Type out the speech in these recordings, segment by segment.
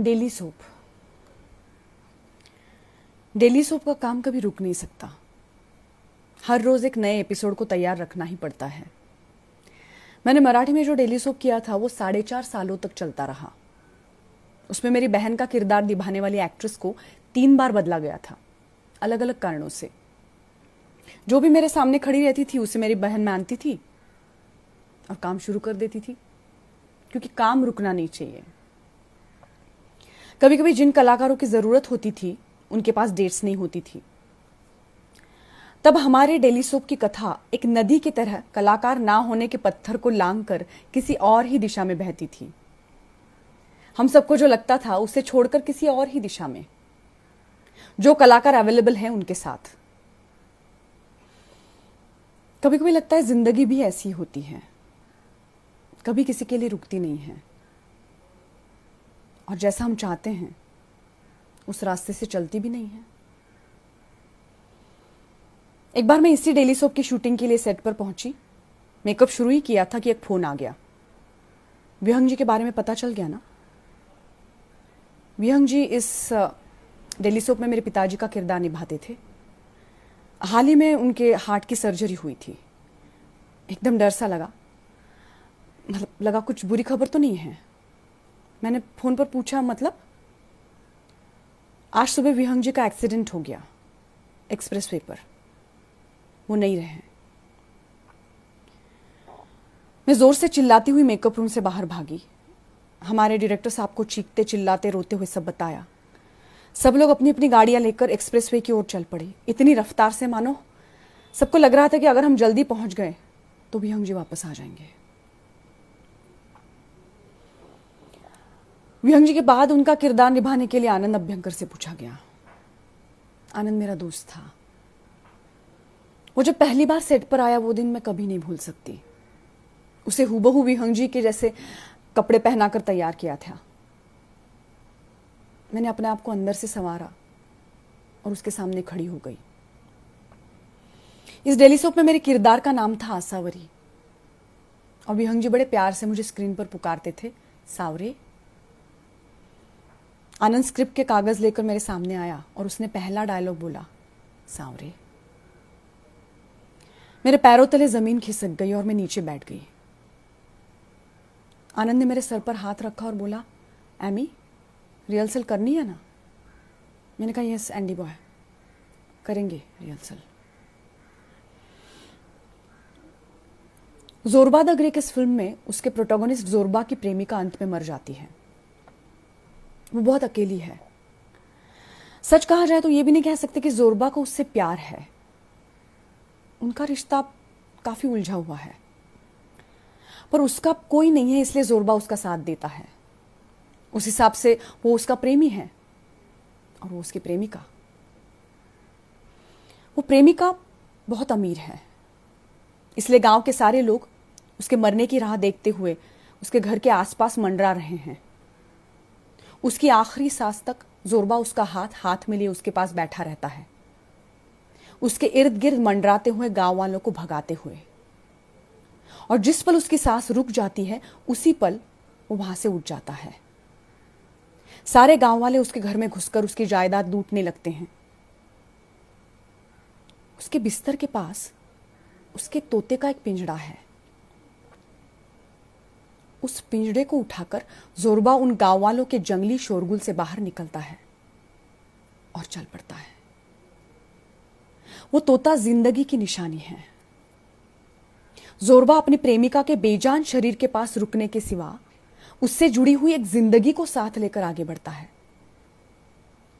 Daily soap. Daily soap का काम कभी रुक नहीं सकता। हर रोज एक नए एपिसोड को तैयार रखना ही पड़ता है। मैंने मराठी में जो डेली सोप किया था वो 4.5 सालों तक चलता रहा। उसमें मेरी बहन का किरदार निभाने वाली एक्ट्रेस को 3 बार बदला गया था, अलग अलग कारणों से। जो भी मेरे सामने खड़ी रहती थी उसे मेरी बहन मानती थी और काम शुरू कर देती थी, क्योंकि काम रुकना नहीं चाहिए। कभी कभी जिन कलाकारों की जरूरत होती थी उनके पास डेट्स नहीं होती थी। तब हमारे डेली सोप की कथा एक नदी की तरह कलाकार ना होने के पत्थर को लांघकर किसी और ही दिशा में बहती थी। हम सबको जो लगता था उसे छोड़कर किसी और ही दिशा में, जो कलाकार अवेलेबल हैं उनके साथ। कभी कभी लगता है जिंदगी भी ऐसी होती है, कभी किसी के लिए रुकती नहीं है और जैसा हम चाहते हैं उस रास्ते से चलती भी नहीं है। एक बार मैं इसी डेली सोप की शूटिंग के लिए सेट पर पहुंची। मेकअप शुरू ही किया था कि एक फोन आ गया। विहंग जी के बारे में पता चल गया ना। विहंग जी इस डेली सोप में मेरे पिताजी का किरदार निभाते थे। हाल ही में उनके हार्ट की सर्जरी हुई थी। एकदम डर सा लगा, मतलब लगा कुछ बुरी खबर तो नहीं है। मैंने फोन पर पूछा, मतलब? आज सुबह विहंग जी का एक्सीडेंट हो गया एक्सप्रेसवे पर, वो नहीं रहे। मैं जोर से चिल्लाती हुई मेकअप रूम से बाहर भागी। हमारे डायरेक्टर साहब को चीखते चिल्लाते रोते हुए सब बताया। सब लोग अपनी अपनी गाड़ियां लेकर एक्सप्रेसवे की ओर चल पड़े, इतनी रफ्तार से मानो सबको लग रहा था कि अगर हम जल्दी पहुंच गए तो विहंग जी वापस आ जाएंगे। विहंग जी के बाद उनका किरदार निभाने के लिए आनंद अभ्यंकर से पूछा गया। आनंद मेरा दोस्त था। वो जब पहली बार सेट पर आया वो दिन मैं कभी नहीं भूल सकती। उसे हूबहू विहंग जी के जैसे कपड़े पहनाकर तैयार किया था। मैंने अपने आप को अंदर से संवारा और उसके सामने खड़ी हो गई। इस डेली सोप में मेरे किरदार का नाम था आसावरी और विहंग जी बड़े प्यार से मुझे स्क्रीन पर पुकारते थे, सावरे। आनंद स्क्रिप्ट के कागज लेकर मेरे सामने आया और उसने पहला डायलॉग बोला, सावरे। मेरे पैरों तले जमीन खिसक गई और मैं नीचे बैठ गई। आनंद ने मेरे सर पर हाथ रखा और बोला, एमी, रिहर्सल करनी है ना? मैंने कहा, यस एंडी बॉय, करेंगे रिहर्सल। जोरबा द ग्रेक इस फिल्म में उसके प्रोटोगोनिस्ट जोरबा की प्रेमिका अंत में मर जाती है। वो बहुत अकेली है। सच कहा जाए तो ये भी नहीं कह सकते कि जोरबा को उससे प्यार है। उनका रिश्ता काफी उलझा हुआ है, पर उसका कोई नहीं है, इसलिए जोरबा उसका साथ देता है। उस हिसाब से वो उसका प्रेमी है और वो उसकी प्रेमिका। वो प्रेमिका बहुत अमीर है, इसलिए गांव के सारे लोग उसके मरने की राह देखते हुए उसके घर के आसपास मंडरा रहे हैं। उसकी आखिरी सांस तक जोरबा उसका हाथ हाथ में लिए उसके पास बैठा रहता है, उसके इर्द गिर्द मंडराते हुए गांव वालों को भगाते हुए। और जिस पल उसकी सांस रुक जाती है उसी पल वो वहां से उठ जाता है। सारे गांव वाले उसके घर में घुसकर उसकी जायदाद लूटने लगते हैं। उसके बिस्तर के पास उसके तोते का एक पिंजड़ा है। उस पिंजड़े को उठाकर जोरबा उन गांव वालों के जंगली शोरगुल से बाहर निकलता है और चल पड़ता है। वो तोता जिंदगी की निशानी है। जोरबा अपनी प्रेमिका के बेजान शरीर के पास रुकने के सिवा उससे जुड़ी हुई एक जिंदगी को साथ लेकर आगे बढ़ता है।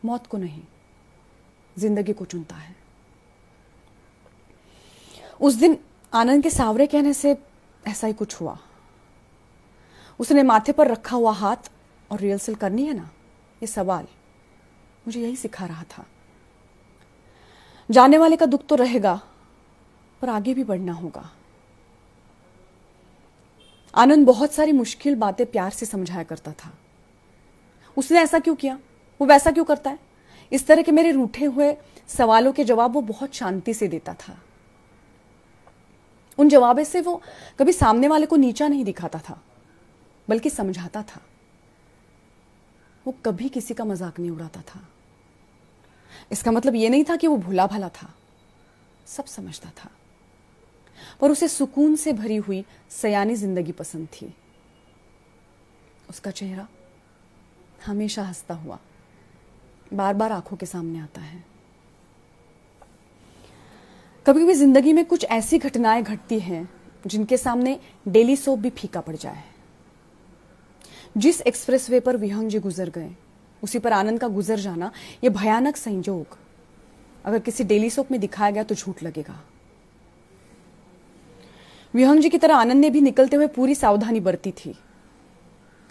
मौत को नहीं, जिंदगी को चुनता है। उस दिन आनंद के सावरे कहने से ऐसा ही कुछ हुआ। उसने माथे पर रखा हुआ हाथ और रिहर्सल करनी है ना, ये सवाल मुझे यही सिखा रहा था। जाने वाले का दुख तो रहेगा, पर आगे भी बढ़ना होगा। आनंद बहुत सारी मुश्किल बातें प्यार से समझाया करता था। उसने ऐसा क्यों किया, वो वैसा क्यों करता है, इस तरह के मेरे रूठे हुए सवालों के जवाब वो बहुत शांति से देता था। उन जवाबों से वो कभी सामने वाले को नीचा नहीं दिखाता था, बल्कि समझाता था। वो कभी किसी का मजाक नहीं उड़ाता था। इसका मतलब ये नहीं था कि वो भोला भाला था, सब समझता था, पर उसे सुकून से भरी हुई सयानी जिंदगी पसंद थी। उसका चेहरा हमेशा हंसता हुआ बार बार आंखों के सामने आता है। कभी कभी जिंदगी में कुछ ऐसी घटनाएं घटती हैं जिनके सामने डेली सोप भी फीका पड़ जाए। जिस एक्सप्रेसवे पर विहंग जी गुजर गए, उसी पर आनंद का गुजर जाना, यह भयानक संयोग अगर किसी डेली सोप में दिखाया गया तो झूठ लगेगा। विहंग जी की तरह आनंद ने भी निकलते हुए पूरी सावधानी बरती थी।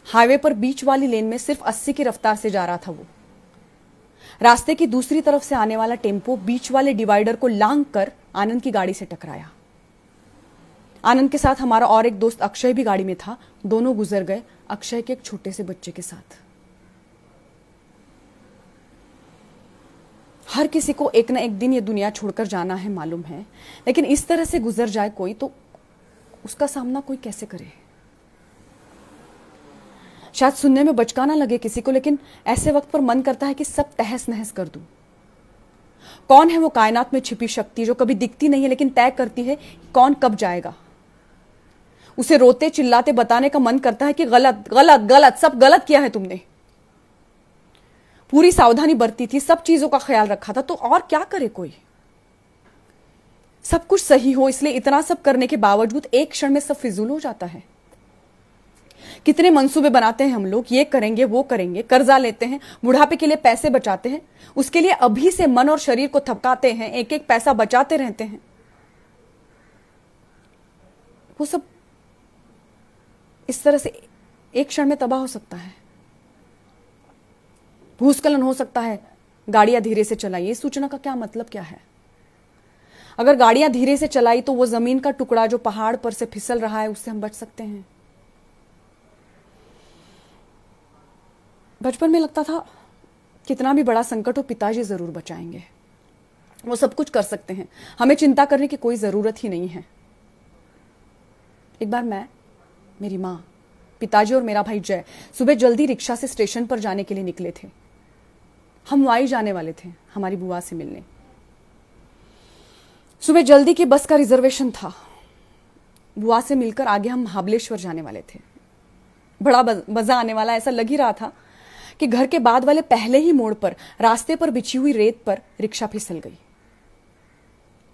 हाईवे पर बीच वाली लेन में सिर्फ 80 की रफ्तार से जा रहा था वो। रास्ते की दूसरी तरफ से आने वाला टेम्पो बीच वाले डिवाइडर को लांघ कर आनंद की गाड़ी से टकराया। आनंद के साथ हमारा और एक दोस्त अक्षय भी गाड़ी में था। दोनों गुजर गए अक्षय के एक छोटे से बच्चे के साथ। हर किसी को एक ना एक दिन ये दुनिया छोड़कर जाना है, मालूम है, लेकिन इस तरह से गुजर जाए कोई तो उसका सामना कोई कैसे करे। शायद सुनने में बचकाना लगे किसी को, लेकिन ऐसे वक्त पर मन करता है कि सब तहस नहस कर दूं। कौन है वो कायनात में छिपी शक्ति जो कभी दिखती नहीं है लेकिन तय करती है कौन कब जाएगा। उसे रोते चिल्लाते बताने का मन करता है कि गलत गलत गलत, सब गलत किया है तुमने। पूरी सावधानी बरती थी, सब चीजों का ख्याल रखा था, तो और क्या करे कोई। सब कुछ सही हो, इसलिए इतना सब करने के बावजूद एक क्षण में सब फिजूल हो जाता है। कितने मंसूबे बनाते हैं हम लोग, ये करेंगे वो करेंगे, कर्जा लेते हैं, बुढ़ापे के लिए पैसे बचाते हैं, उसके लिए अभी से मन और शरीर को थपकाते हैं, एक एक पैसा बचाते रहते हैं। वो सब इस तरह से एक क्षण में तबाह हो सकता है। भूस्खलन हो सकता है, गाड़ियां धीरे से चलाइए। इस सूचना का क्या मतलब क्या है? अगर गाड़ियां धीरे से चलाई तो वो जमीन का टुकड़ा जो पहाड़ पर से फिसल रहा है उससे हम बच सकते हैं। बचपन में लगता था कितना भी बड़ा संकट हो पिताजी जरूर बचाएंगे, वो सब कुछ कर सकते हैं, हमें चिंता करने की कोई जरूरत ही नहीं है। एक बार मैं, मेरी माँ, पिताजी और मेरा भाई जय सुबह जल्दी रिक्शा से स्टेशन पर जाने के लिए निकले थे। हम वाई जाने वाले थे हमारी बुआ से मिलने। सुबह जल्दी की बस का रिजर्वेशन था। बुआ से मिलकर आगे हम महाबलेश्वर जाने वाले थे। बड़ा मजा आने वाला ऐसा लग ही रहा था कि घर के बाद वाले पहले ही मोड़ पर रास्ते पर बिछी हुई रेत पर रिक्शा फिसल गई,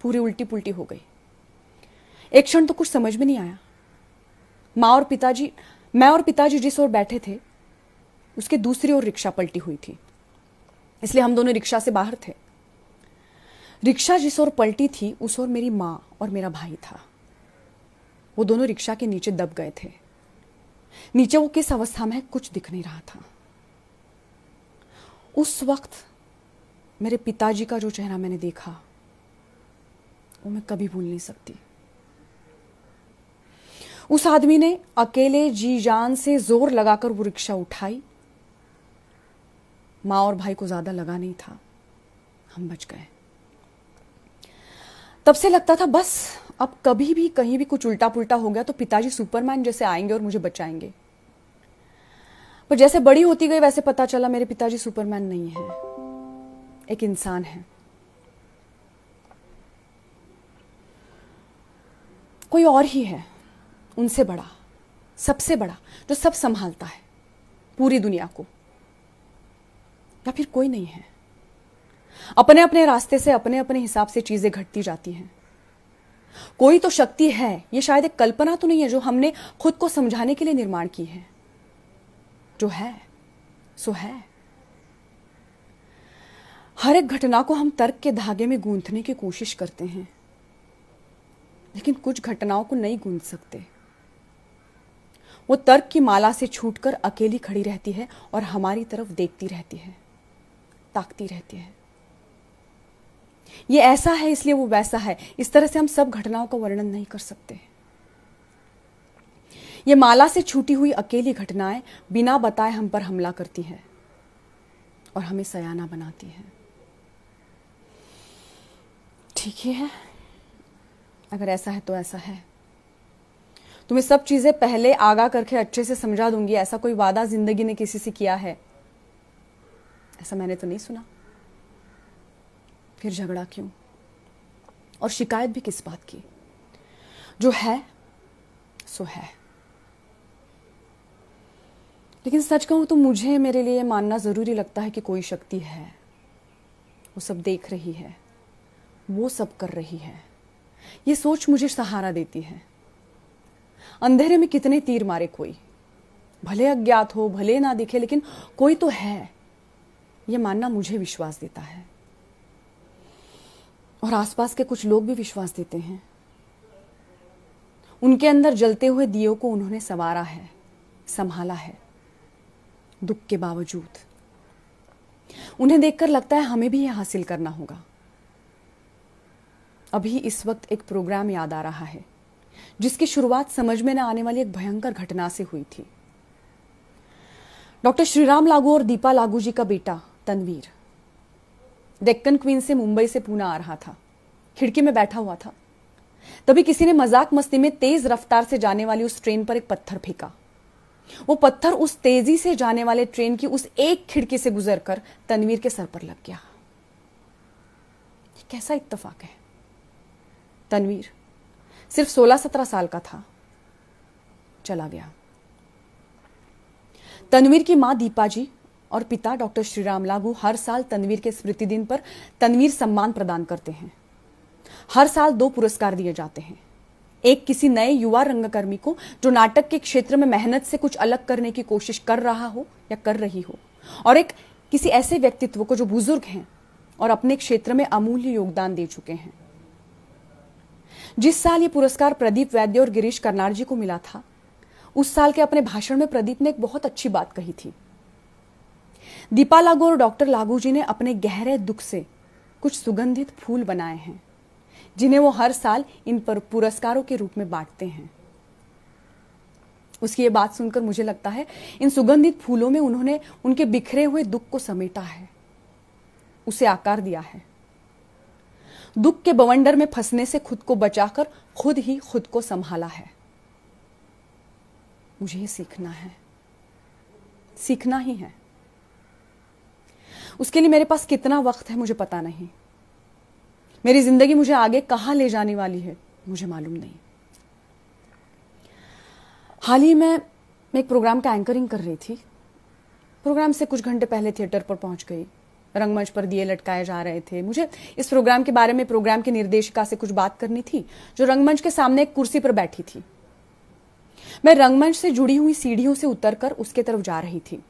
पूरी उल्टी पुल्टी हो गई। एक क्षण तो कुछ समझ में नहीं आया। मैं और पिताजी जिस ओर बैठे थे उसके दूसरी ओर रिक्शा पलटी हुई थी, इसलिए हम दोनों रिक्शा से बाहर थे। रिक्शा जिस ओर पलटी थी उस ओर मेरी माँ और मेरा भाई था। वो दोनों रिक्शा के नीचे दब गए थे। नीचे वो किस अवस्था में है कुछ दिख नहीं रहा था। उस वक्त मेरे पिताजी का जो चेहरा मैंने देखा वो मैं कभी भूल नहीं सकती। उस आदमी ने अकेले जी जान से जोर लगाकर वो रिक्शा उठाई। माँ और भाई को ज्यादा लगा नहीं था, हम बच गए। तब से लगता था बस अब कभी भी कहीं भी कुछ उल्टा पुल्टा हो गया तो पिताजी सुपरमैन जैसे आएंगे और मुझे बचाएंगे। पर जैसे बड़ी होती गई वैसे पता चला मेरे पिताजी सुपरमैन नहीं है, एक इंसान है। कोई और ही है उनसे बड़ा, सबसे बड़ा, जो सब संभालता है पूरी दुनिया को। या फिर कोई नहीं है। अपने अपने रास्ते से अपने अपने हिसाब से चीजें घटती जाती हैं। कोई तो शक्ति है, ये शायद एक कल्पना तो नहीं है जो हमने खुद को समझाने के लिए निर्माण की है। जो है सो है। हर एक घटना को हम तर्क के धागे में गूंथने की कोशिश करते हैं, लेकिन कुछ घटनाओं को नहीं गूंथ सकते। वो तर्क की माला से छूटकर अकेली खड़ी रहती है और हमारी तरफ देखती रहती है, ताकती रहती है। ये ऐसा है इसलिए वो वैसा है, इस तरह से हम सब घटनाओं का वर्णन नहीं कर सकते। ये माला से छूटी हुई अकेली घटनाएं बिना बताए हम पर हमला करती हैं और हमें सयाना बनाती हैं। ठीक ही है, अगर ऐसा है तो ऐसा है। तुम्हें सब चीजें पहले आगाह करके अच्छे से समझा दूंगी, ऐसा कोई वादा जिंदगी ने किसी से किया है ऐसा मैंने तो नहीं सुना। फिर झगड़ा क्यों और शिकायत भी किस बात की? जो है सो है। लेकिन सच कहूं तो मुझे मेरे लिए मानना जरूरी लगता है कि कोई शक्ति है, वो सब देख रही है, वो सब कर रही है। ये सोच मुझे सहारा देती है। अंधेरे में कितने तीर मारे कोई, भले अज्ञात हो, भले ना दिखे, लेकिन कोई तो है, ये मानना मुझे विश्वास देता है। और आसपास के कुछ लोग भी विश्वास देते हैं। उनके अंदर जलते हुए दियों को उन्होंने संवारा है, संभाला है, दुख के बावजूद। उन्हें देखकर लगता है हमें भी यह हासिल करना होगा। अभी इस वक्त एक प्रोग्राम याद आ रहा है जिसकी शुरुआत समझ में न आने वाली एक भयंकर घटना से हुई थी। डॉक्टर श्रीराम लागू और दीपा लागू जी का बेटा तनवीर डेक्कन क्वीन से मुंबई से पुणे आ रहा था। खिड़की में बैठा हुआ था, तभी किसी ने मजाक मस्ती में तेज रफ्तार से जाने वाली उस ट्रेन पर एक पत्थर फेंका। वो पत्थर उस तेजी से जाने वाले ट्रेन की उस एक खिड़की से गुजरकर तनवीर के सर पर लग गया। ये कैसा इत्तेफाक है। तनवीर सिर्फ 16-17 साल का था, चला गया। तनवीर की मां दीपा जी और पिता डॉक्टर श्रीराम लागू हर साल तनवीर के स्मृति दिन पर तनवीर सम्मान प्रदान करते हैं। हर साल 2 पुरस्कार दिए जाते हैं। एक किसी नए युवा रंगकर्मी को जो नाटक के क्षेत्र में मेहनत से कुछ अलग करने की कोशिश कर रहा हो या कर रही हो, और एक किसी ऐसे व्यक्तित्व को जो बुजुर्ग हैं और अपने क्षेत्र में अमूल्य योगदान दे चुके हैं। जिस साल ये पुरस्कार प्रदीप वैद्य और गिरीश कर्नाड जी को मिला था, उस साल के अपने भाषण में प्रदीप ने एक बहुत अच्छी बात कही थी। दीपा लागू और डॉक्टर लागू जी ने अपने गहरे दुख से कुछ सुगंधित फूल बनाए हैं जिन्हें वो हर साल इन पर पुरस्कारों के रूप में बांटते हैं। उसकी ये बात सुनकर मुझे लगता है इन सुगंधित फूलों में उन्होंने उनके बिखरे हुए दुख को समेटा है, उसे आकार दिया है। दुख के बवंडर में फंसने से खुद को बचाकर खुद ही खुद को संभाला है। मुझे ये सीखना है, सीखना ही है। उसके लिए मेरे पास कितना वक्त है मुझे पता नहीं। मेरी जिंदगी मुझे आगे कहां ले जाने वाली है मुझे मालूम नहीं। हाल ही में मैं एक प्रोग्राम का एंकरिंग कर रही थी। प्रोग्राम से कुछ घंटे पहले थिएटर पर पहुंच गई। रंगमंच पर दिए लटकाए जा रहे थे। मुझे इस प्रोग्राम के बारे में प्रोग्राम की निर्देशिका से कुछ बात करनी थी जो रंगमंच के सामने एक कुर्सी पर बैठी थी। मैं रंगमंच से जुड़ी हुई सीढ़ियों से उतरकर उसके तरफ जा रही थी।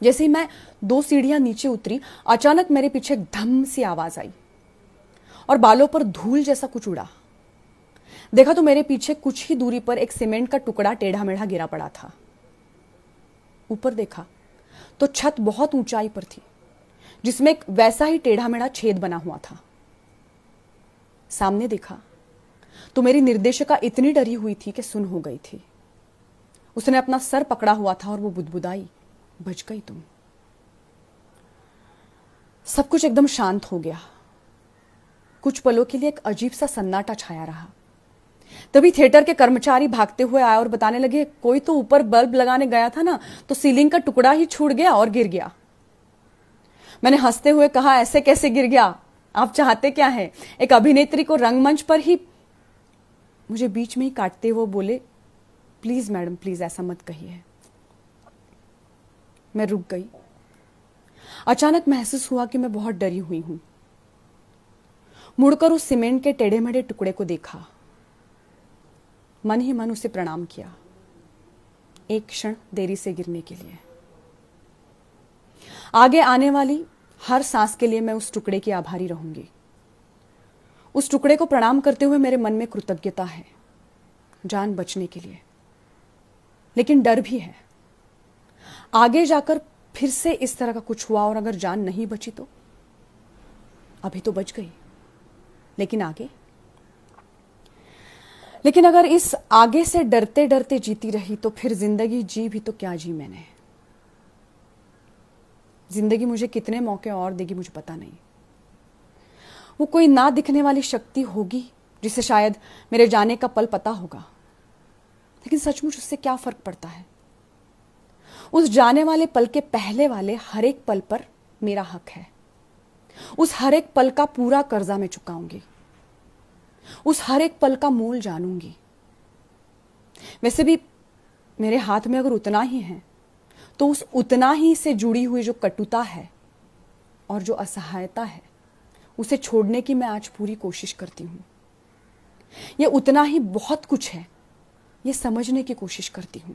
जैसे ही मैं 2 सीढ़ियां नीचे उतरी, अचानक मेरे पीछे एक धम सी आवाज आई और बालों पर धूल जैसा कुछ उड़ा। देखा तो मेरे पीछे कुछ ही दूरी पर एक सीमेंट का टुकड़ा टेढ़ा मेढ़ा गिरा पड़ा था। ऊपर देखा तो छत बहुत ऊंचाई पर थी जिसमें एक वैसा ही टेढ़ा मेढ़ा छेद बना हुआ था। सामने देखा तो मेरी निर्देशिका इतनी डरी हुई थी कि सुन हो गई थी। उसने अपना सर पकड़ा हुआ था और वो बुदबुदाई, बच गई तुम। सब कुछ एकदम शांत हो गया। कुछ पलों के लिए एक अजीब सा सन्नाटा छाया रहा। तभी थिएटर के कर्मचारी भागते हुए आए और बताने लगे, कोई तो ऊपर बल्ब लगाने गया था ना, तो सीलिंग का टुकड़ा ही छूट गया और गिर गया। मैंने हंसते हुए कहा, ऐसे कैसे गिर गया? आप चाहते क्या है? एक अभिनेत्री को रंगमंच पर ही? मुझे बीच में ही काटते हुए बोले, प्लीज मैडम, प्लीज ऐसा मत कहिए। मैं रुक गई। अचानक महसूस हुआ कि मैं बहुत डरी हुई हूं। मुड़कर उस सीमेंट के टेढ़े मेढ़े टुकड़े को देखा। मन ही मन उसे प्रणाम किया, एक क्षण देरी से गिरने के लिए। आगे आने वाली हर सांस के लिए मैं उस टुकड़े की आभारी रहूंगी। उस टुकड़े को प्रणाम करते हुए मेरे मन में कृतज्ञता है, जान बचने के लिए, लेकिन डर भी है। आगे जाकर फिर से इस तरह का कुछ हुआ और अगर जान नहीं बची तो? अभी तो बच गई, लेकिन आगे? लेकिन अगर इस आगे से डरते डरते जीती रही तो फिर जिंदगी जी भी तो क्या जी मैंने। जिंदगी मुझे कितने मौके और देगी मुझे पता नहीं। वो कोई ना दिखने वाली शक्ति होगी जिसे शायद मेरे जाने का पल पता होगा, लेकिन सचमुच उससे क्या फर्क पड़ता है? उस जाने वाले पल के पहले वाले हर एक पल पर मेरा हक है। उस हर एक पल का पूरा कर्जा मैं चुकाऊंगी। उस हर एक पल का मोल जानूंगी। वैसे भी मेरे हाथ में अगर उतना ही है तो उस उतना ही से जुड़ी हुई जो कटुता है और जो असहायता है उसे छोड़ने की मैं आज पूरी कोशिश करती हूं। ये उतना ही बहुत कुछ है, ये समझने की कोशिश करती हूं।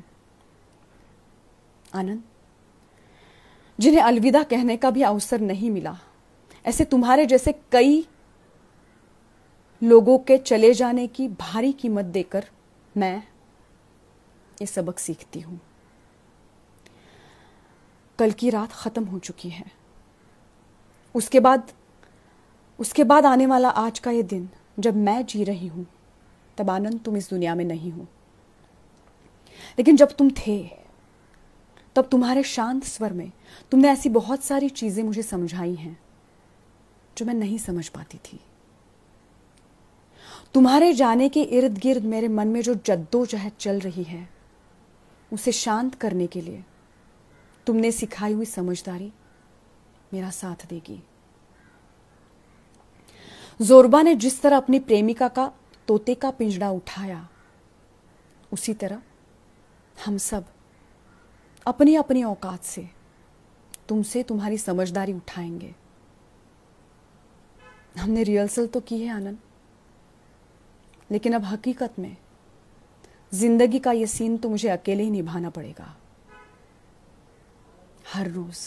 आनंद, जिन्हें अलविदा कहने का भी अवसर नहीं मिला, ऐसे तुम्हारे जैसे कई लोगों के चले जाने की भारी कीमत देकर मैं ये सबक सीखती हूं। कल की रात खत्म हो चुकी है। उसके बाद आने वाला आज का ये दिन जब मैं जी रही हूं, तब आनंद तुम इस दुनिया में नहीं हो। लेकिन जब तुम थे तब तुम्हारे शांत स्वर में तुमने ऐसी बहुत सारी चीजें मुझे समझाई हैं जो मैं नहीं समझ पाती थी। तुम्हारे जाने के इर्द गिर्द मेरे मन में जो जद्दोजहद चल रही है उसे शांत करने के लिए तुमने सिखाई हुई समझदारी मेरा साथ देगी। जोरबा ने जिस तरह अपनी प्रेमिका का तोते का पिंजड़ा उठाया, उसी तरह हम सब अपनी अपनी औकात से तुमसे तुम्हारी समझदारी उठाएंगे। हमने रिहर्सल तो की है आनंद, लेकिन अब हकीकत में जिंदगी का ये सीन तो मुझे अकेले ही निभाना पड़ेगा। हर रोज